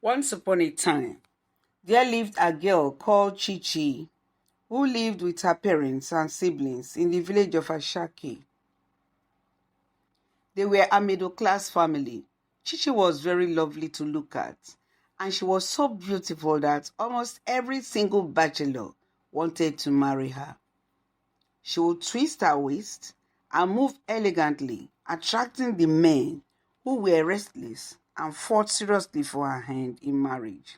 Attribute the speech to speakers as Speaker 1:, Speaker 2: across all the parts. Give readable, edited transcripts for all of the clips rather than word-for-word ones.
Speaker 1: Once upon a time, there lived a girl called Chichi who lived with her parents and siblings in the village of Ashake. They were a middle-class family. Chichi was very lovely to look at, and she was so beautiful that almost every single bachelor wanted to marry her. She would twist her waist and move elegantly, attracting the men who were restless and fought seriously for her hand in marriage.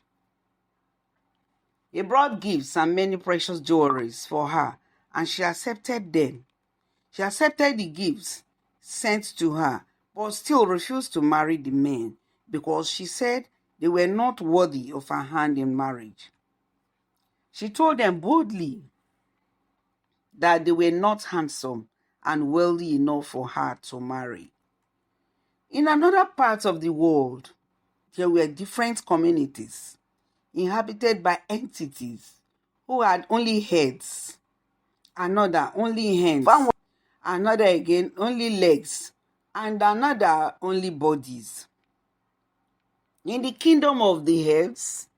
Speaker 1: He brought gifts and many precious jewelries for her, and she accepted them. She accepted the gifts sent to her, but still refused to marry the men because she said they were not worthy of her hand in marriage. She told them boldly that they were not handsome and wealthy enough for her to marry. In another part of the world, there were different communities inhabited by entities who had only heads, another only hands, another again only legs, and another only bodies. In the kingdom of the heads,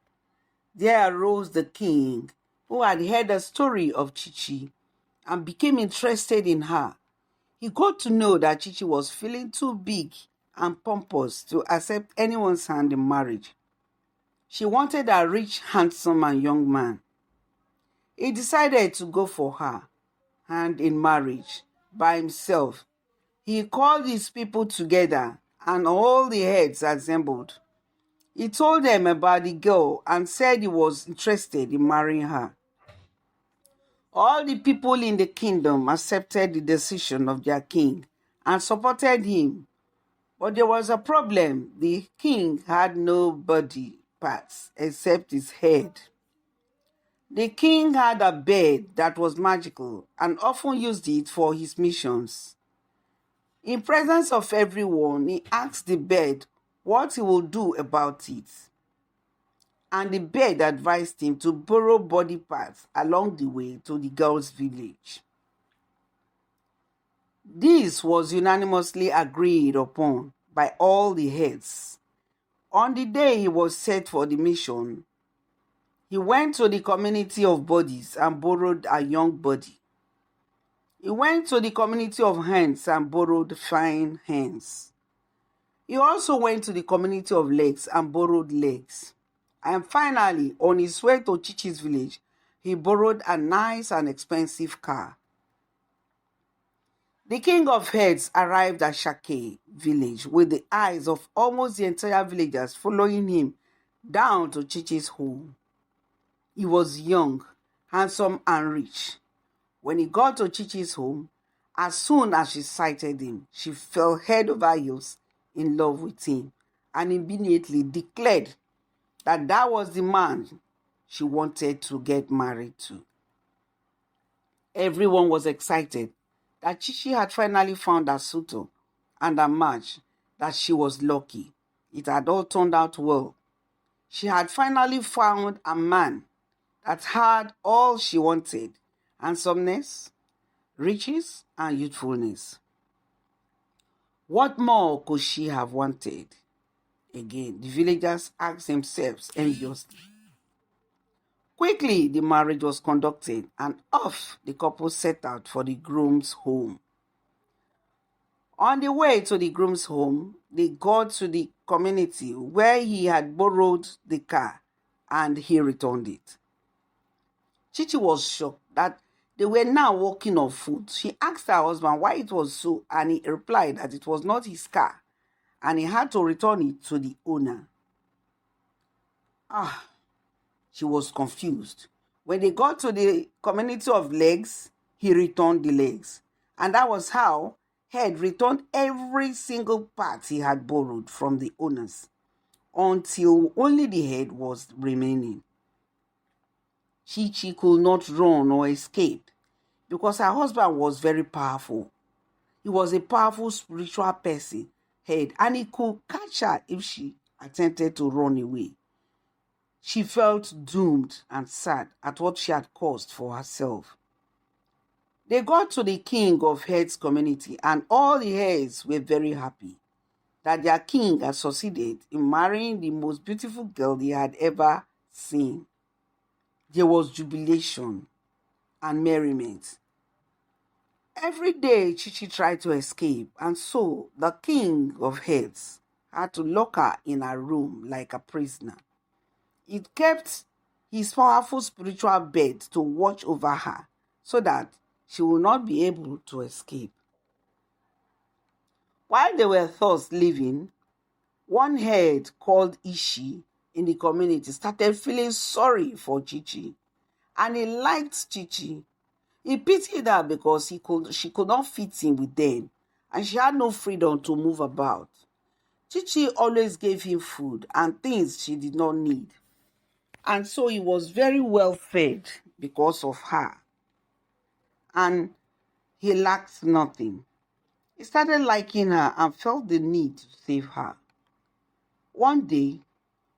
Speaker 1: there arose the king who had heard the story of Chichi and became interested in her. He got to know that Chichi was feeling too big and pompous to accept anyone's hand in marriage. She wanted a rich, handsome, and young man. He decided to go for her hand in marriage by himself. He called his people together and all the heads assembled. He told them about the girl and said he was interested in marrying her. All the people in the kingdom accepted the decision of their king and supported him. But there was a problem. The king had no body parts except his head. The king had a bed that was magical and often used it for his missions. In presence of everyone, he asked the bed what he would do about it. And the bed advised him to borrow body parts along the way to the girl's village. This was unanimously agreed upon by all the heads. On the day he was set for the mission, he went to the community of bodies and borrowed a young body. He went to the community of hands and borrowed fine hands. He also went to the community of legs and borrowed legs. And finally, on his way to Chichi's village, he borrowed a nice and expensive car. The king of heads arrived at Shake village with the eyes of almost the entire villagers following him down to Chichi's home. He was young, handsome, and rich. When he got to Chichi's home, as soon as she sighted him, she fell head over heels in love with him and immediately declared that that was the man she wanted to get married to. Everyone was excited that Chichi had finally found a suitor and a match, that she was lucky. It had all turned out well. She had finally found a man that had all she wanted: handsomeness, riches, and youthfulness. What more could she have wanted? Again, the villagers asked themselves enviously. Quickly, the marriage was conducted, and off the couple set out for the groom's home. On the way to the groom's home, they got to the community where he had borrowed the car, and he returned it. Chichi was shocked that they were now walking on foot. She asked her husband why it was so, and he replied that it was not his car, and he had to return it to the owner. She was confused. When they got to the community of legs, he returned the legs. And that was how Head returned every single part he had borrowed from the owners, until only the head was remaining. Chichi could not run or escape because her husband was very powerful. He was a powerful spiritual person, Head, and he could catch her if she attempted to run away. She felt doomed and sad at what she had caused for herself. They got to the king of heads community, and all the heads were very happy. that their king had succeeded in marrying the most beautiful girl they had ever seen. There was jubilation and merriment. Every day, Chichi tried to escape, and so the king of heads had to lock her in a room like a prisoner. He kept his powerful spiritual bed to watch over her so that she would not be able to escape. While they were thus living, one head called Ishi in the community started feeling sorry for Chichi, and he liked Chichi. He pitied her because she could not fit in with them, and she had no freedom to move about. Chichi always gave him food and things she did not need, and so he was very well fed because of her, and he lacked nothing. He started liking her and felt the need to save her. One day,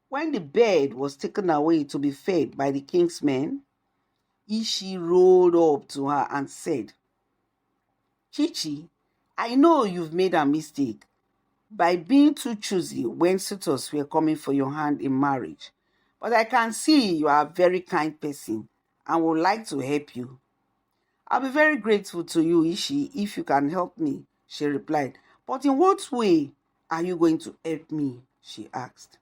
Speaker 1: when the bird was taken away to be fed by the king's men, Ishi rolled up to her and said, "Chichi, I know you've made a mistake by being too choosy when suitors were coming for your hand in marriage. But I can see you are a very kind person and would like to help you." "I'll be very grateful to you, Ishi, if you can help me," she replied. "But in what way are you going to help me?" she asked.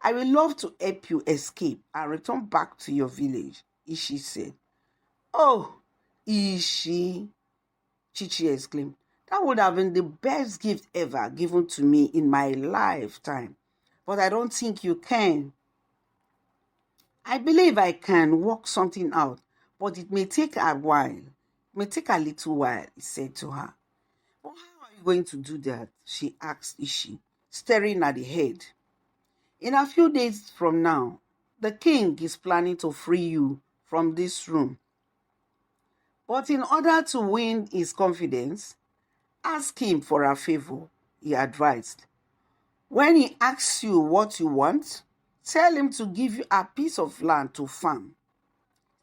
Speaker 1: "I will love to help you escape and return back to your village," Ishi said. "Oh, Ishi," Chichi exclaimed, "that would have been the best gift ever given to me in my lifetime. But I don't think you can." "I believe I can work something out, but it may take a while. It may take a little while," he said to her. "But how are you going to do that?" she asked Ishi, staring at the head. "In a few days from now, the king is planning to free you from this room. But in order to win his confidence, ask him for a favor," he advised. "When he asks you what you want, tell him to give you a piece of land to farm.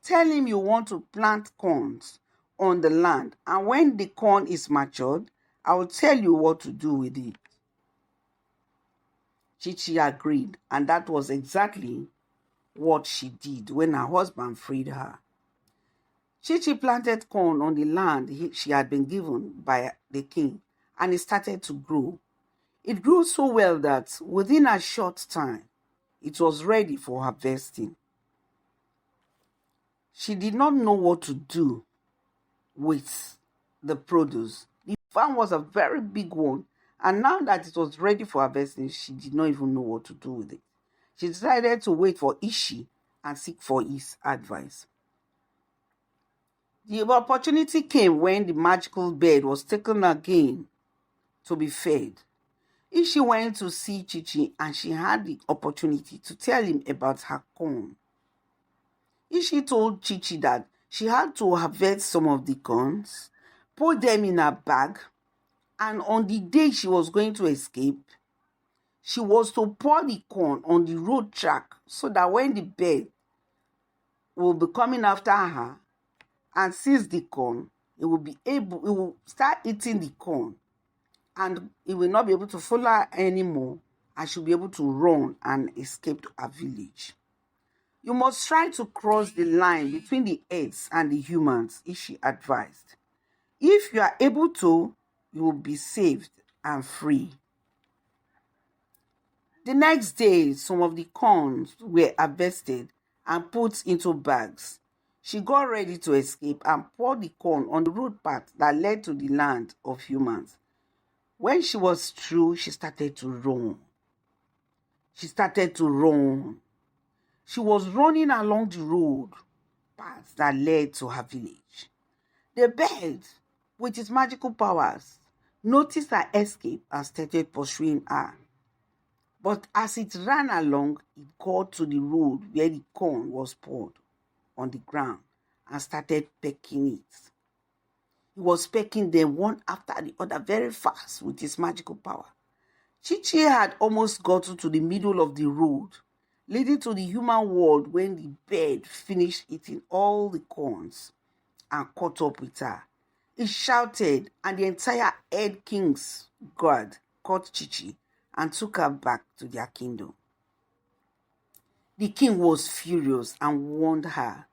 Speaker 1: Tell him you want to plant corns on the land, and when the corn is matured, I will tell you what to do with it." Chichi agreed, and that was exactly what she did when her husband freed her. Chichi planted corn on the land she had been given by the king, and it started to grow. It grew so well that within a short time, it was ready for harvesting. She did not know what to do with the produce. The farm was a very big one, and now that it was ready for harvesting, she did not even know what to do with it. She decided to wait for Ishi and seek for his advice. The opportunity came when the magical bird was taken again to be fed. Ishi went to see Chichi, and she had the opportunity to tell him about her corn. Ishi told Chichi that she had to harvest some of the corns, put them in a bag, and on the day she was going to escape, she was to pour the corn on the road track so that when the bird will be coming after her and sees the corn, it will start eating the corn, and it will not be able to follow her anymore, and she'll be able to run and escape to her village. "You must try to cross the line between the Earths and the humans," Ishi advised. "If you are able to, you will be saved and free." The next day, some of the corns were harvested and put into bags. She got ready to escape and poured the corn on the road path that led to the land of humans. When she was through, she started to run. She was running along the road path that led to her village. The bird, with its magical powers, noticed her escape and started pursuing her. But as it ran along, it got to the road where the corn was poured on the ground and started pecking it. He was pecking them one after the other very fast with his magical power. Chichi had almost gotten to the middle of the road, leading to the human world, when the bird finished eating all the corns and caught up with her. He shouted, and the entire Head King's guard caught Chichi and took her back to their kingdom. The king was furious and warned her,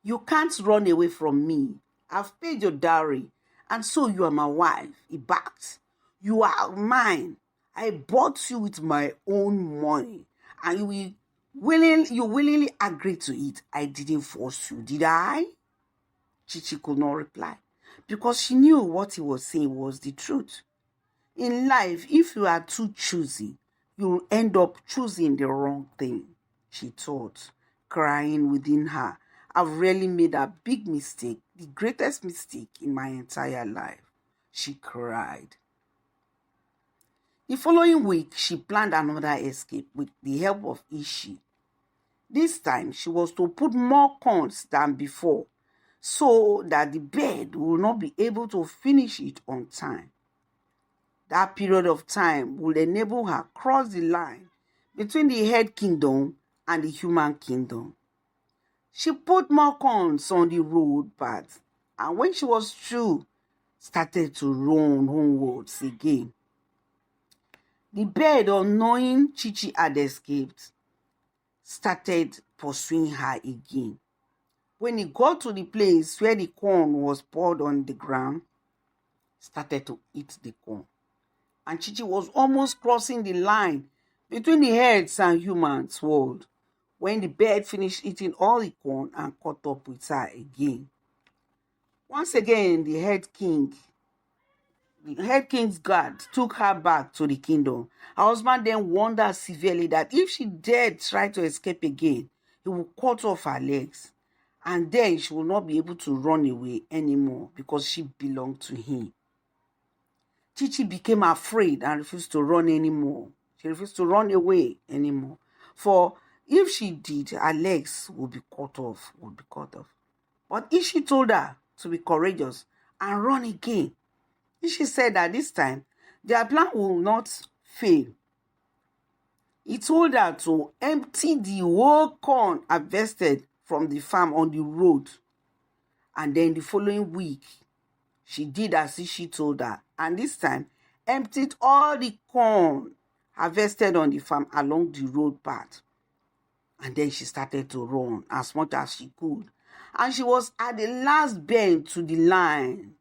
Speaker 1: "You can't run away from me. I've paid your dowry, and so you are my wife." He barked. "You are mine. I bought you with my own money, and you willingly agreed to it. I didn't force you, did I?" Chichi could not reply because she knew what he was saying was the truth. In life, if you are too choosy, you'll end up choosing the wrong thing, she thought, crying within her. "I've really made a big mistake, the greatest mistake in my entire life," she cried. The following week, she planned another escape with the help of Ishi. This time, she was to put more corns than before so that the bird would not be able to finish it on time. That period of time would enable her cross the line between the head kingdom and the human kingdom. She put more corns on the road path, and when she was through, started to run homewards again. The bird, knowing Chichi had escaped, started pursuing her again. When he got to the place where the corn was poured on the ground, started to eat the corn. And Chichi was almost crossing the line between the heads and humans' world when the bird finished eating all the corn and caught up with her again. Once again, the head king's guard took her back to the kingdom. Her husband then warned her severely that if she dared try to escape again, he would cut off her legs, and then she would not be able to run away anymore because she belonged to him. Chichi became afraid and refused to run anymore. She refused to run away anymore. For if she did, her legs would be cut off. But Ishi told her to be courageous and run again. Ishi said that this time, their plan will not fail. He told her to empty the whole corn harvested from the farm on the road. And then the following week, she did as Ishi told her, and this time emptied all the corn harvested on the farm along the road path. And then she started to run as much as she could. And she was at the last bend to the line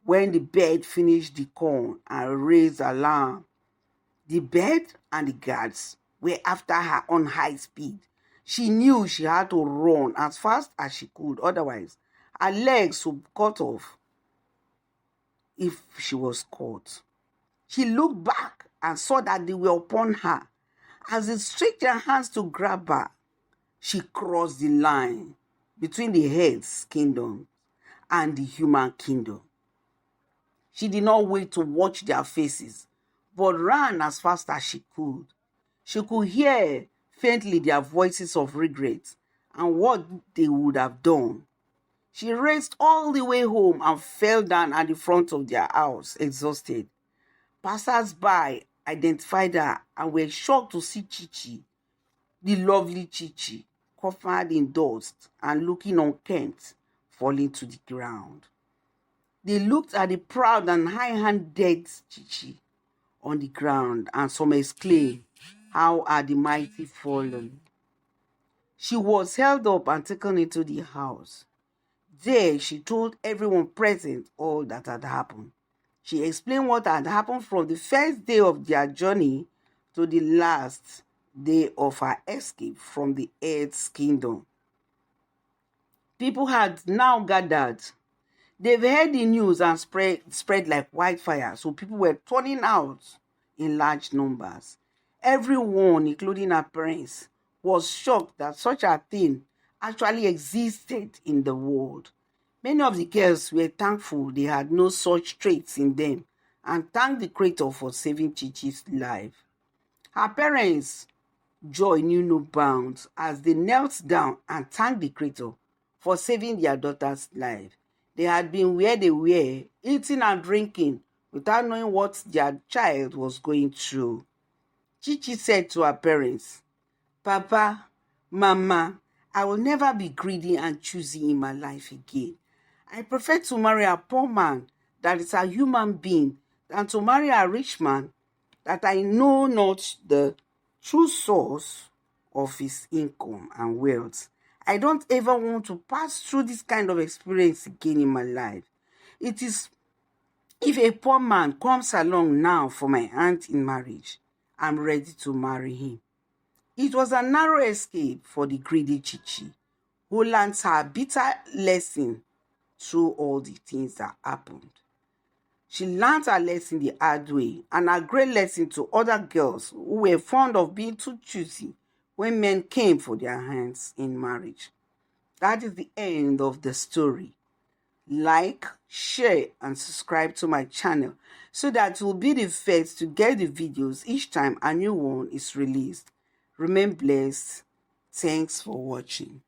Speaker 1: when the bird finished the corn and raised alarm. The bird and the guards were after her on high speed. She knew she had to run as fast as she could, otherwise her legs would be cut off if she was caught. She looked back and saw that they were upon her. As they stretched their hands to grab her, she crossed the line between the head's kingdom and the human kingdom. She did not wait to watch their faces, but ran as fast as she could. She could hear faintly their voices of regret and what they would have done. She raced all the way home and fell down at the front of their house, exhausted. Passers-by identified her and were shocked to see Chichi, the lovely Chichi, covered in dust and looking unkempt, falling to the ground. They looked at the proud and high-handed Chichi on the ground, and some exclaimed, "How are the mighty fallen?" She was held up and taken into the house. There, she told everyone present all that had happened. She explained what had happened from the first day of their journey to the last day of her escape from the Earth's kingdom. People had now gathered. They've heard the news and spread like wildfire, so people were turning out in large numbers. Everyone, including her parents, was shocked that such a thing actually existed in the world. Many of the girls were thankful they had no such traits in them and thanked the Creator for saving Chichi's life. Her parents' joy knew no bounds as they knelt down and thanked the Creator for saving their daughter's life. They had been where they were, eating and drinking, without knowing what their child was going through. Chichi said to her parents, "Papa, Mama, I will never be greedy and choosy in my life again. I prefer to marry a poor man that is a human being than to marry a rich man that I know not the true source of his income and wealth. I don't ever want to pass through this kind of experience again in my life. It is if a poor man comes along now for my hand in marriage, I'm ready to marry him. It was a narrow escape for the greedy Chichi, who learned her bitter lesson through all the things that happened. She learned her lesson the hard way, and a great lesson to other girls who were fond of being too choosy when men came for their hands in marriage. That is the end of the story. Like, share, and subscribe to my channel so that you'll be the first to get the videos each time a new one is released. Remain blessed. Thanks for watching.